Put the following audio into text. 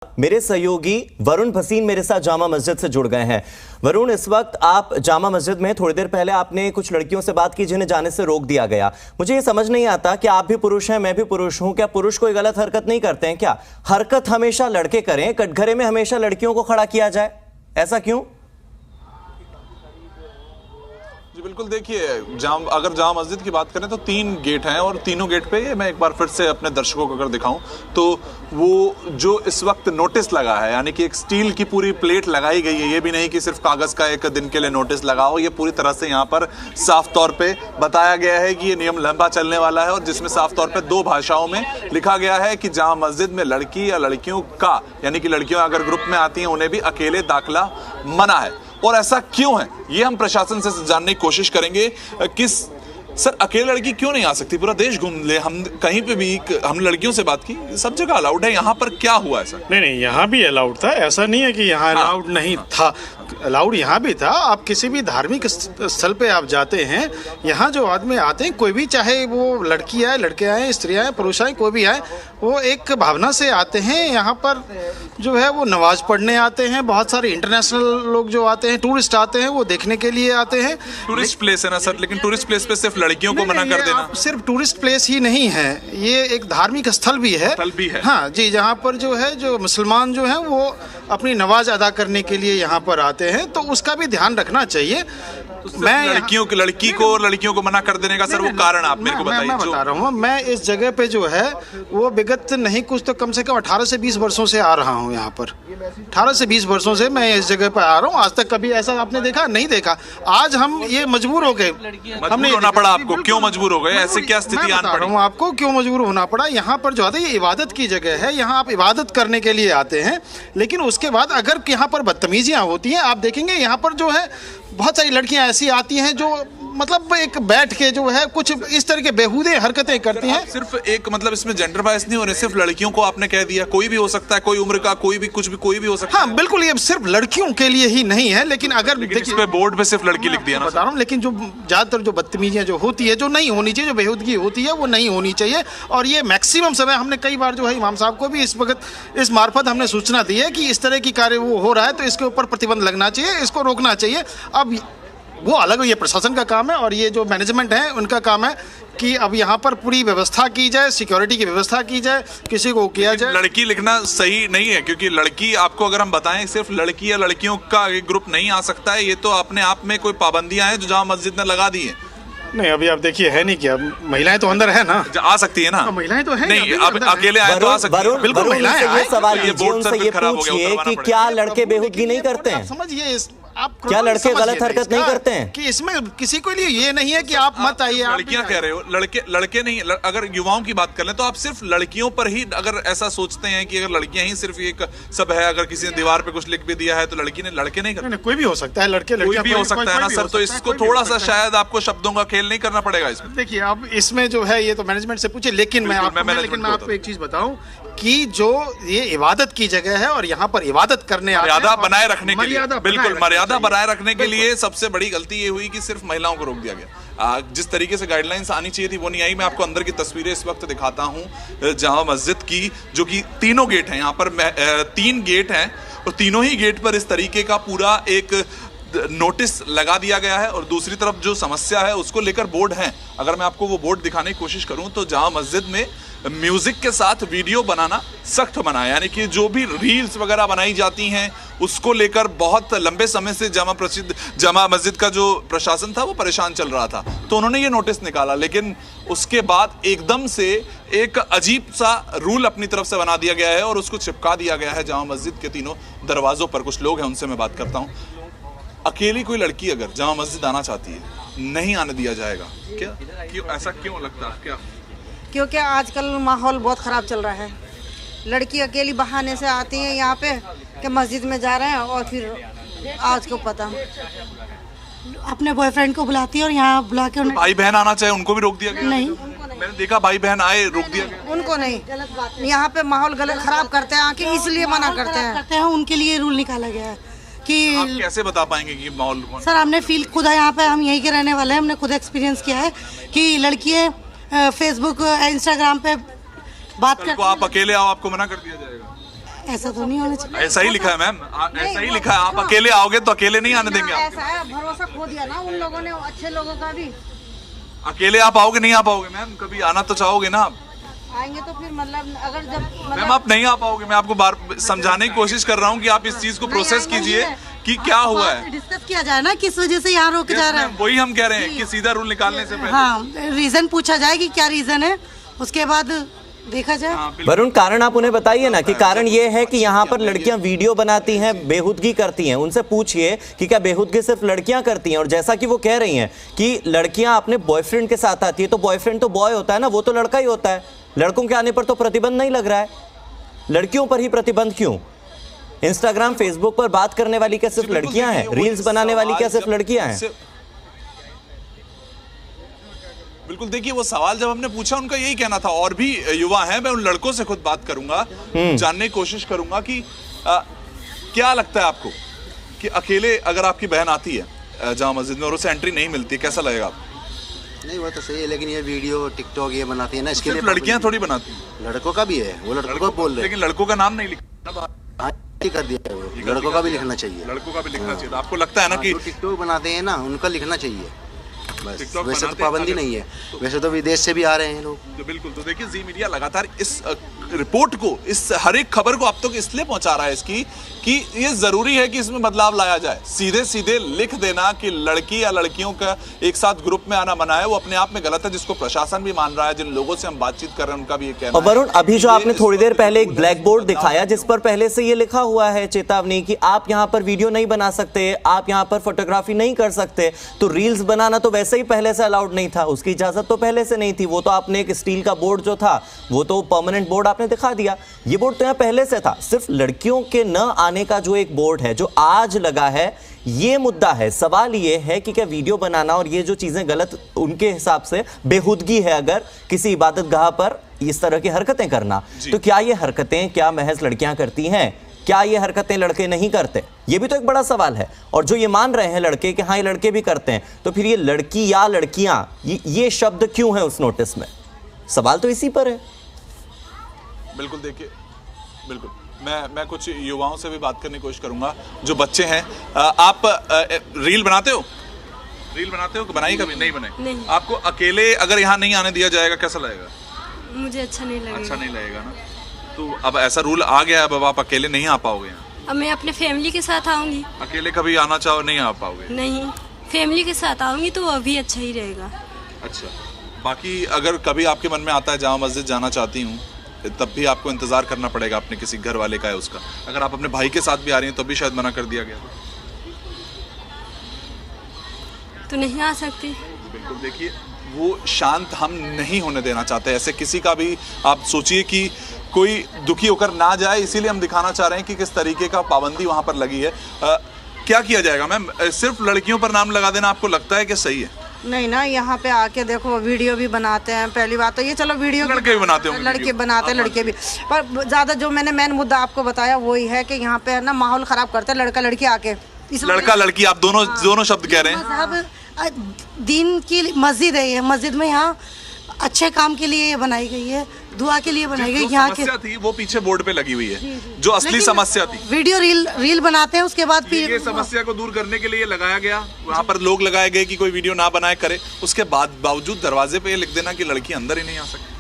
मेरे सहयोगी वरुण भसीन मेरे साथ जामा मस्जिद से जुड़ गए हैं। वरुण, इस वक्त आप जामा मस्जिद में, थोड़ी देर पहले आपने कुछ लड़कियों से बात की जिन्हें जाने से रोक दिया गया। मुझे ये समझ नहीं आता कि आप भी पुरुष हैं, मैं भी पुरुष हूं, क्या पुरुष कोई गलत हरकत नहीं करते हैं? क्या हरकत हमेशा लड़के करें, कटघरे में हमेशा लड़कियों को खड़ा किया जाए, ऐसा क्यों? जी बिल्कुल, देखिए अगर जामा मस्जिद की बात करें तो 3 गेट हैं और तीनों गेट पे मैं एक बार फिर से अपने दर्शकों को अगर दिखाऊं तो वो जो इस वक्त नोटिस लगा है, यानी कि एक स्टील की पूरी प्लेट लगाई गई है। ये भी नहीं कि सिर्फ कागज का एक दिन के लिए नोटिस लगाओ, ये पूरी तरह से यहाँ पर साफ तौर पे बताया गया है कि ये नियम लंबा चलने वाला है और जिसमें साफ तौर पे 2 भाषाओं में लिखा गया है कि जामा मस्जिद में लड़की या लड़कियों का, यानी कि लड़कियां अगर ग्रुप में आती हैं उन्हें भी अकेले दाखिला मना है। और ऐसा क्यों है ये हम प्रशासन से जानने की कोशिश करेंगे। सर, अकेले लड़की क्यों नहीं आ सकती? पूरा देश घूम ले, हम कहीं पे भी हम लड़कियों से बात की, सब जगह अलाउड है, यहाँ पर क्या हुआ ऐसा? नहीं, यहाँ भी अलाउड था, ऐसा नहीं है कि यहाँ अलाउड नहीं था, अलाउड यहाँ भी था। आप किसी भी धार्मिक स्थल पे आप जाते हैं, यहाँ जो आदमी आते हैं, कोई भी, चाहे वो लड़की आए, लड़के आए, स्त्रियाँ आए, पुरुष आए, कोई भी आए, वो एक भावना से आते हैं। यहाँ पर जो है वो नमाज पढ़ने आते हैं। बहुत सारे इंटरनेशनल लोग जो आते हैं, टूरिस्ट आते हैं, वो देखने के लिए आते हैं। टूरिस्ट प्लेस है ना सर, लेकिन टूरिस्ट प्लेस पे सिर्फ लड़कियों को मना कर देना? सिर्फ टूरिस्ट प्लेस ही नहीं है, ये एक धार्मिक स्थल भी है। हाँ जी, जहाँ पर जो है जो मुसलमान जो है वो अपनी नमाज अदा करने के लिए यहाँ पर आते हैं, तो उसका भी ध्यान रखना चाहिए। तो मैं लड़कियों को मना कर देने का सर वो कारण आप मेरे को बताइए। मैं बता रहा हूँ, मैं इस जगह पे जो है वो विगत नहीं कुछ तो कम से कम 18 से 20 वर्षों से आ रहा हूँ यहाँ पर। 18 से 20 वर्षों से मैं इस जगह पर आ रहा हूँ। आज तक कभी ऐसा आपने देखा? नहीं देखा। आज हम ये मजबूर हो गए, हमने होना पड़ा। आपको क्यों मजबूर हो गए? ऐसे क्या स्थिति आन पड़ी? आपको क्यों मजबूर होना पड़ा? यहाँ पर जो है ये इबादत की जगह है, यहाँ आप इबादत करने के लिए आते हैं, लेकिन उसके बाद अगर यहाँ पर बदतमीजियाँ होती हैं, आप देखेंगे यहाँ पर जो है बहुत सारी लड़कियां ऐसी आती हैं जो मतलब एक बैठ के जो है कुछ इस तरह के बेहूदे हरकतें करती हैं। सिर्फ एक मतलब इसमें जेंडर बायस नहीं हो रहे, सिर्फ लड़कियों को आपने कह दिया? कोई भी हो सकता है, कोई उम्र का, कोई भी कुछ भी, कोई भी हो सकता है। हाँ बिल्कुल, ये सिर्फ लड़कियों के लिए ही नहीं है, लेकिन अगर देखिए बोर्ड पे सिर्फ लड़की लिख दिया ना, बता रहा हूँ। लेकिन जो ज्यादातर जो बदतमीजियां जो होती है, जो नहीं होनी चाहिए, जो बेहूदगी होती है, वो नहीं होनी चाहिए। और ये मैक्सिमम समय हमने कई बार जो है इमाम साहब को भी इस वक्त इस मार्फत हमने सूचना दी है कि इस तरह की कार्य वो हो रहा है, तो इसके ऊपर प्रतिबंध लगना चाहिए, इसको रोकना चाहिए। अब वो अलग, ये प्रशासन का काम है और ये जो मैनेजमेंट है उनका काम है कि अब यहाँ पर पूरी व्यवस्था की जाए, सिक्योरिटी की व्यवस्था की जाए, किसी को किया जाए। लड़की लिखना सही नहीं है, क्योंकि लड़की, आपको अगर हम बताएं, सिर्फ लड़की या लड़कियों का एक ग्रुप नहीं आ सकता है। ये तो अपने आप में कोई पाबंदियां हैं जो जामा मस्जिद ने लगा दी है। नहीं, अभी आप देखिए है नहीं क्या, महिलाएं तो अंदर है ना, आ सकती है ना, महिलाएं तो है नहीं, अब अकेले आए तो आ सकती है। बिल्कुल, महिलाएं ये सवाल कीजिए, उनसे ये पूछिए कि क्या लड़के बेहूदगी नहीं करते हैं? समझिए, आप क्या लड़के गलत हरकत नहीं करते हैं? कि इसमें किसी को लिए ये नहीं है कि आप मत आइए। लड़कियां कह रहे हो, लड़के नहीं। अगर युवाओं की बात कर लें तो आप सिर्फ लड़कियों पर ही अगर ऐसा सोचते हैं कि अगर लड़कियां ही सिर्फ एक सब है, अगर किसी ने दीवार पे कुछ लिख भी दिया है तो लड़की ने, लड़के नहीं करते। कोई भी हो सकता है, लड़के कोई भी हो सकता है ना सर, तो इसको थोड़ा सा शायद आपको शब्दों का खेल नहीं करना पड़ेगा इसमें। देखिए, अब इसमें जो है ये तो मैनेजमेंट से पूछे, लेकिन मैं आपको एक चीज बताऊं कि जो ये इबादत की जगह है और यहाँ पर इबादत करने मर्यादा बनाए रखने के लिए, बिल्कुल मर्यादा बनाए रखने के लिए सबसे बड़ी गलती ये हुई कि सिर्फ महिलाओं को रोक दिया गया। जिस तरीके से गाइडलाइंस आनी चाहिए थी वो नहीं आई। मैं आपको अंदर की तस्वीरें इस वक्त दिखाता हूँ जामा मस्जिद की, जो कि तीनों गेट हैं। यहाँ पर 3 गेट हैं और तीनों ही गेट पर इस तरीके का पूरा एक नोटिस लगा दिया गया है और दूसरी तरफ जो समस्या है उसको लेकर बोर्ड हैं। अगर मैं आपको वो बोर्ड दिखाने की कोशिश करूं तो जामा मस्जिद में म्यूजिक के साथ वीडियो बनाना सख्त मना है, यानी कि जो भी रील्स वगैरह बनाई जाती हैं उसको लेकर बहुत लंबे समय से जामा मस्जिद का जो प्रशासन था वो परेशान चल रहा था, तो उन्होंने ये नोटिस निकाला। लेकिन उसके बाद एकदम से एक अजीब सा रूल अपनी तरफ से बना दिया गया है और उसको चिपका दिया गया है जामा मस्जिद के तीनों दरवाजों पर। कुछ लोग हैं, उनसे मैं बात करता हूँ। अकेली कोई लड़की अगर जामा मस्जिद आना चाहती है, नहीं आने दिया जाएगा क्या? क्यों, ऐसा क्यों लगता है क्या? क्योंकि आजकल माहौल बहुत ख़राब चल रहा है। लड़की अकेली बहाने से आती हैं यहाँ पे कि मस्जिद में जा रहे हैं और फिर आज को पता अपने बॉयफ्रेंड को बुलाती है और यहाँ बुला के उन्हें, भाई बहन आना चाहे उनको भी रोक दिया गया? नहीं, मैंने देखा भाई बहन आए, रोक दिया गया। उनको नहीं, यहाँ पे माहौल गलत ख़राब करते हैं आके, इसलिए मना करते हैं। उनके लिए रूल निकाला गया है कि आप कैसे बता पाएंगे कि माहौल? सर, हमने फील खुद यहाँ पे, हम यहीं के रहने वाले हैं, हमने खुद एक्सपीरियंस किया है कि लड़कियाँ फेसबुक इंस्टाग्राम पे बात करती हैं। आप अकेले आओ, आपको मना कर दिया जाएगा? ऐसा तो नहीं होना चाहिए। ऐसा ही लिखा है मैम, ऐसा ही लिखा है। आप अकेले आओगे तो अकेले नहीं आने देंगे आप। ऐसा है, भरोसा खो दिया ना उन लोगों ने, अच्छे लोगों का भी। अकेले आप आओगे नहीं आ पाओगे मैम, कभी आना तो चाहोगे ना आप। आएंगे तो फिर मतलब अगर जब मैम आप नहीं आ पाओगे, मैं आपको बार समझाने की कोशिश कर रहा हूँ कि आप इस चीज को प्रोसेस कीजिए कि क्या हुआ है। डिस्कस किया जाए ना किस वजह से यहाँ रोक जा रहा है। वही हम कह रहे हैं कि सीधा रूल निकालने से पहले हाँ, रीजन पूछा जाए कि क्या रीजन है, उसके बाद देखा जाए। वरुण, कारण आप उन्हें बताइए ना कि कारण ये है कि यहाँ पर लड़कियां वीडियो बनाती हैं, बेहुदगी करती हैं। उनसे पूछिए कि क्या बेहुदगी सिर्फ लड़कियां करती हैं, और जैसा कि वो कह रही हैं कि लड़कियां अपने बॉयफ्रेंड के साथ आती है, तो बॉयफ्रेंड तो बॉय होता है ना, वो तो लड़का ही होता है। लड़कों के आने पर तो प्रतिबंध नहीं लग रहा है, लड़कियों पर ही प्रतिबंध क्यों? इंस्टाग्राम फेसबुक पर बात करने वाली क्या सिर्फ लड़कियां हैं? रील्स बनाने वाली क्या सिर्फ लड़कियां हैं? बिल्कुल, देखिए वो सवाल जब हमने पूछा उनका यही कहना था, और भी युवा हैं, मैं उन लड़कों से खुद बात करूंगा, जानने की कोशिश करूंगा कि क्या लगता है आपको कि अकेले अगर आपकी बहन आती है जामा मस्जिद में और उसे एंट्री नहीं मिलती, कैसा लगेगा आपको? नहीं वो तो सही है, लेकिन ये वीडियो टिकटॉक ये बनाती है ना, इसके लिए लड़कियां थोड़ी बनाती हैं, लड़कों का भी है, वो लड़कों को बोल रहे हैं। लेकिन लड़कों का नाम नहीं लिखा ना, हाँ, ठीक कर दिया है वो, लड़कों का भी लिखना चाहिए। लड़कों का भी लिखना चाहिए। आपको लगता है ना कि जो टिकटॉक बनाते हैं ना उनका लिखना चाहिए बस, टिकटॉक वैसे तो बनाते हैं, पाबंदी नहीं है, वैसे तो विदेश से भी आ रहे हैं लोग। तो बिल्कुल, तो देखिए जी मीडिया लगातार इस रिपोर्ट को, इस हर एक खबर को अब तक इसलिए पहुंचा रहा है इसकी कि ये जरूरी है कि इसमें बदलाव लाया जाए। सीधे सीधे लिख देना कि लड़की या लड़कियों का एक साथ ग्रुप में आना मना है, वो अपने आप में गलत है, जिसको प्रशासन भी मान रहा है, जिन लोगों से हम बातचीत कर रहे हैं उनका भी ये कहना और वरुण, अभी जो आपने थोड़ी देर पहले एक ब्लैक बोर्ड दिखाया जिस पर पहले से ये लिखा हुआ है चेतावनी कि आप यहां पर वीडियो नहीं बना सकते, आप यहां पर फोटोग्राफी नहीं कर सकते, तो रील्स बनाना तो वैसे ही पहले से अलाउड नहीं था, उसकी इजाजत तो पहले से नहीं थी। वो तो आपने एक स्टील का बोर्ड जो था वो तो परमानेंट बोर्ड आपने दिखा दिया, ये बोर्ड तो यहाँ पहले से था। सिर्फ लड़कियों के न आने का जो एक बोर्ड है जो आज लगा है, ये मुद्दा है। सवाल ये है कि क्या वीडियो बनाना और ये जो चीजें गलत उनके हिसाब से बेहुदगी है अगर किसी इबादतगाह पर इस तरह की हरकतें करना, तो क्या ये हरकतें क्या महज लड़कियां करती हैं? क्या ये हरकतें लड़के नहीं करते? ये भी तो एक बड़ा सवाल है। और जो ये मान रहे हैं लड़के कि हाँ ये लड़के भी करते हैं, तो फिर ये लड़की या लड़कियां ये शब्द क्यों है उस नोटिस में? सवाल तो इसी पर है। बिल्कुल, देखिए बिल्कुल मैं कुछ युवाओं से भी बात करने की कोशिश करूंगा, जो बच्चे हैं। आप रील बनाते हो? रील बनाते हो कि बनाई कभी? नहीं बनाई। नहीं। आपको अकेले अगर यहाँ नहीं आने दिया जाएगा कैसा लगेगा? मुझे अच्छा नहीं लगेगा। अच्छा नहीं लगेगा ना। तो अब ऐसा रूल आ गया है, अब आप अकेले नहीं आ पाओगे यहाँ। अब मैं अपने फैमिली के साथ आऊंगी। अकेले कभी आना चाहो नहीं आ पाओगे? नहीं, फैमिली के साथ आऊंगी तो वो अभी अच्छा ही रहेगा। अच्छा, बाकी अगर कभी आपके मन में आता है जामा मस्जिद जाना चाहती हूँ, तब भी आपको इंतजार करना पड़ेगा अपने किसी घर वाले का है उसका। अगर आप अपने भाई के साथ भी आ रही हैं तब भी शायद मना कर दिया गया तो नहीं आ सकती। बिल्कुल, देखिए वो शांत हम नहीं होने देना चाहते। ऐसे किसी का भी आप सोचिए कि कोई दुखी होकर ना जाए, इसीलिए हम दिखाना चाह रहे हैं कि किस तरीके का पाबंदी वहां पर लगी है। क्या किया जाएगा मैम? सिर्फ लड़कियों पर नाम लगा देना आपको लगता है कि सही है? नहीं ना, यहाँ पे आके देखो वीडियो भी बनाते हैं। पहली बात तो ये, चलो वीडियो लड़के भी बनाते होंगे, लड़के बनाते हैं, लड़के भी, पर ज्यादा जो मैंने मेन मुद्दा आपको बताया वही है कि यहाँ पे ना माहौल खराब करते हैं लड़का लड़की आके। लड़का लड़की आप दोनों शब्द कह रहे हैं। मजहब दिन की मस्जिद है, ये मस्जिद में यहाँ अच्छे काम के लिए बनाई गई है, दुआ के लिए बनाई गई। यहाँ की समस्या थी वो पीछे बोर्ड पे लगी हुई है, जो असली समस्या थी। वीडियो रील बनाते हैं, उसके बाद फिर ये समस्या को दूर करने के लिए लगाया गया, वहाँ पर लोग लगाए गए कि कोई वीडियो ना बनाए करे। उसके बाद बावजूद दरवाजे पे ये लिख देना कि लड़की अंदर ही नहीं आ सकती।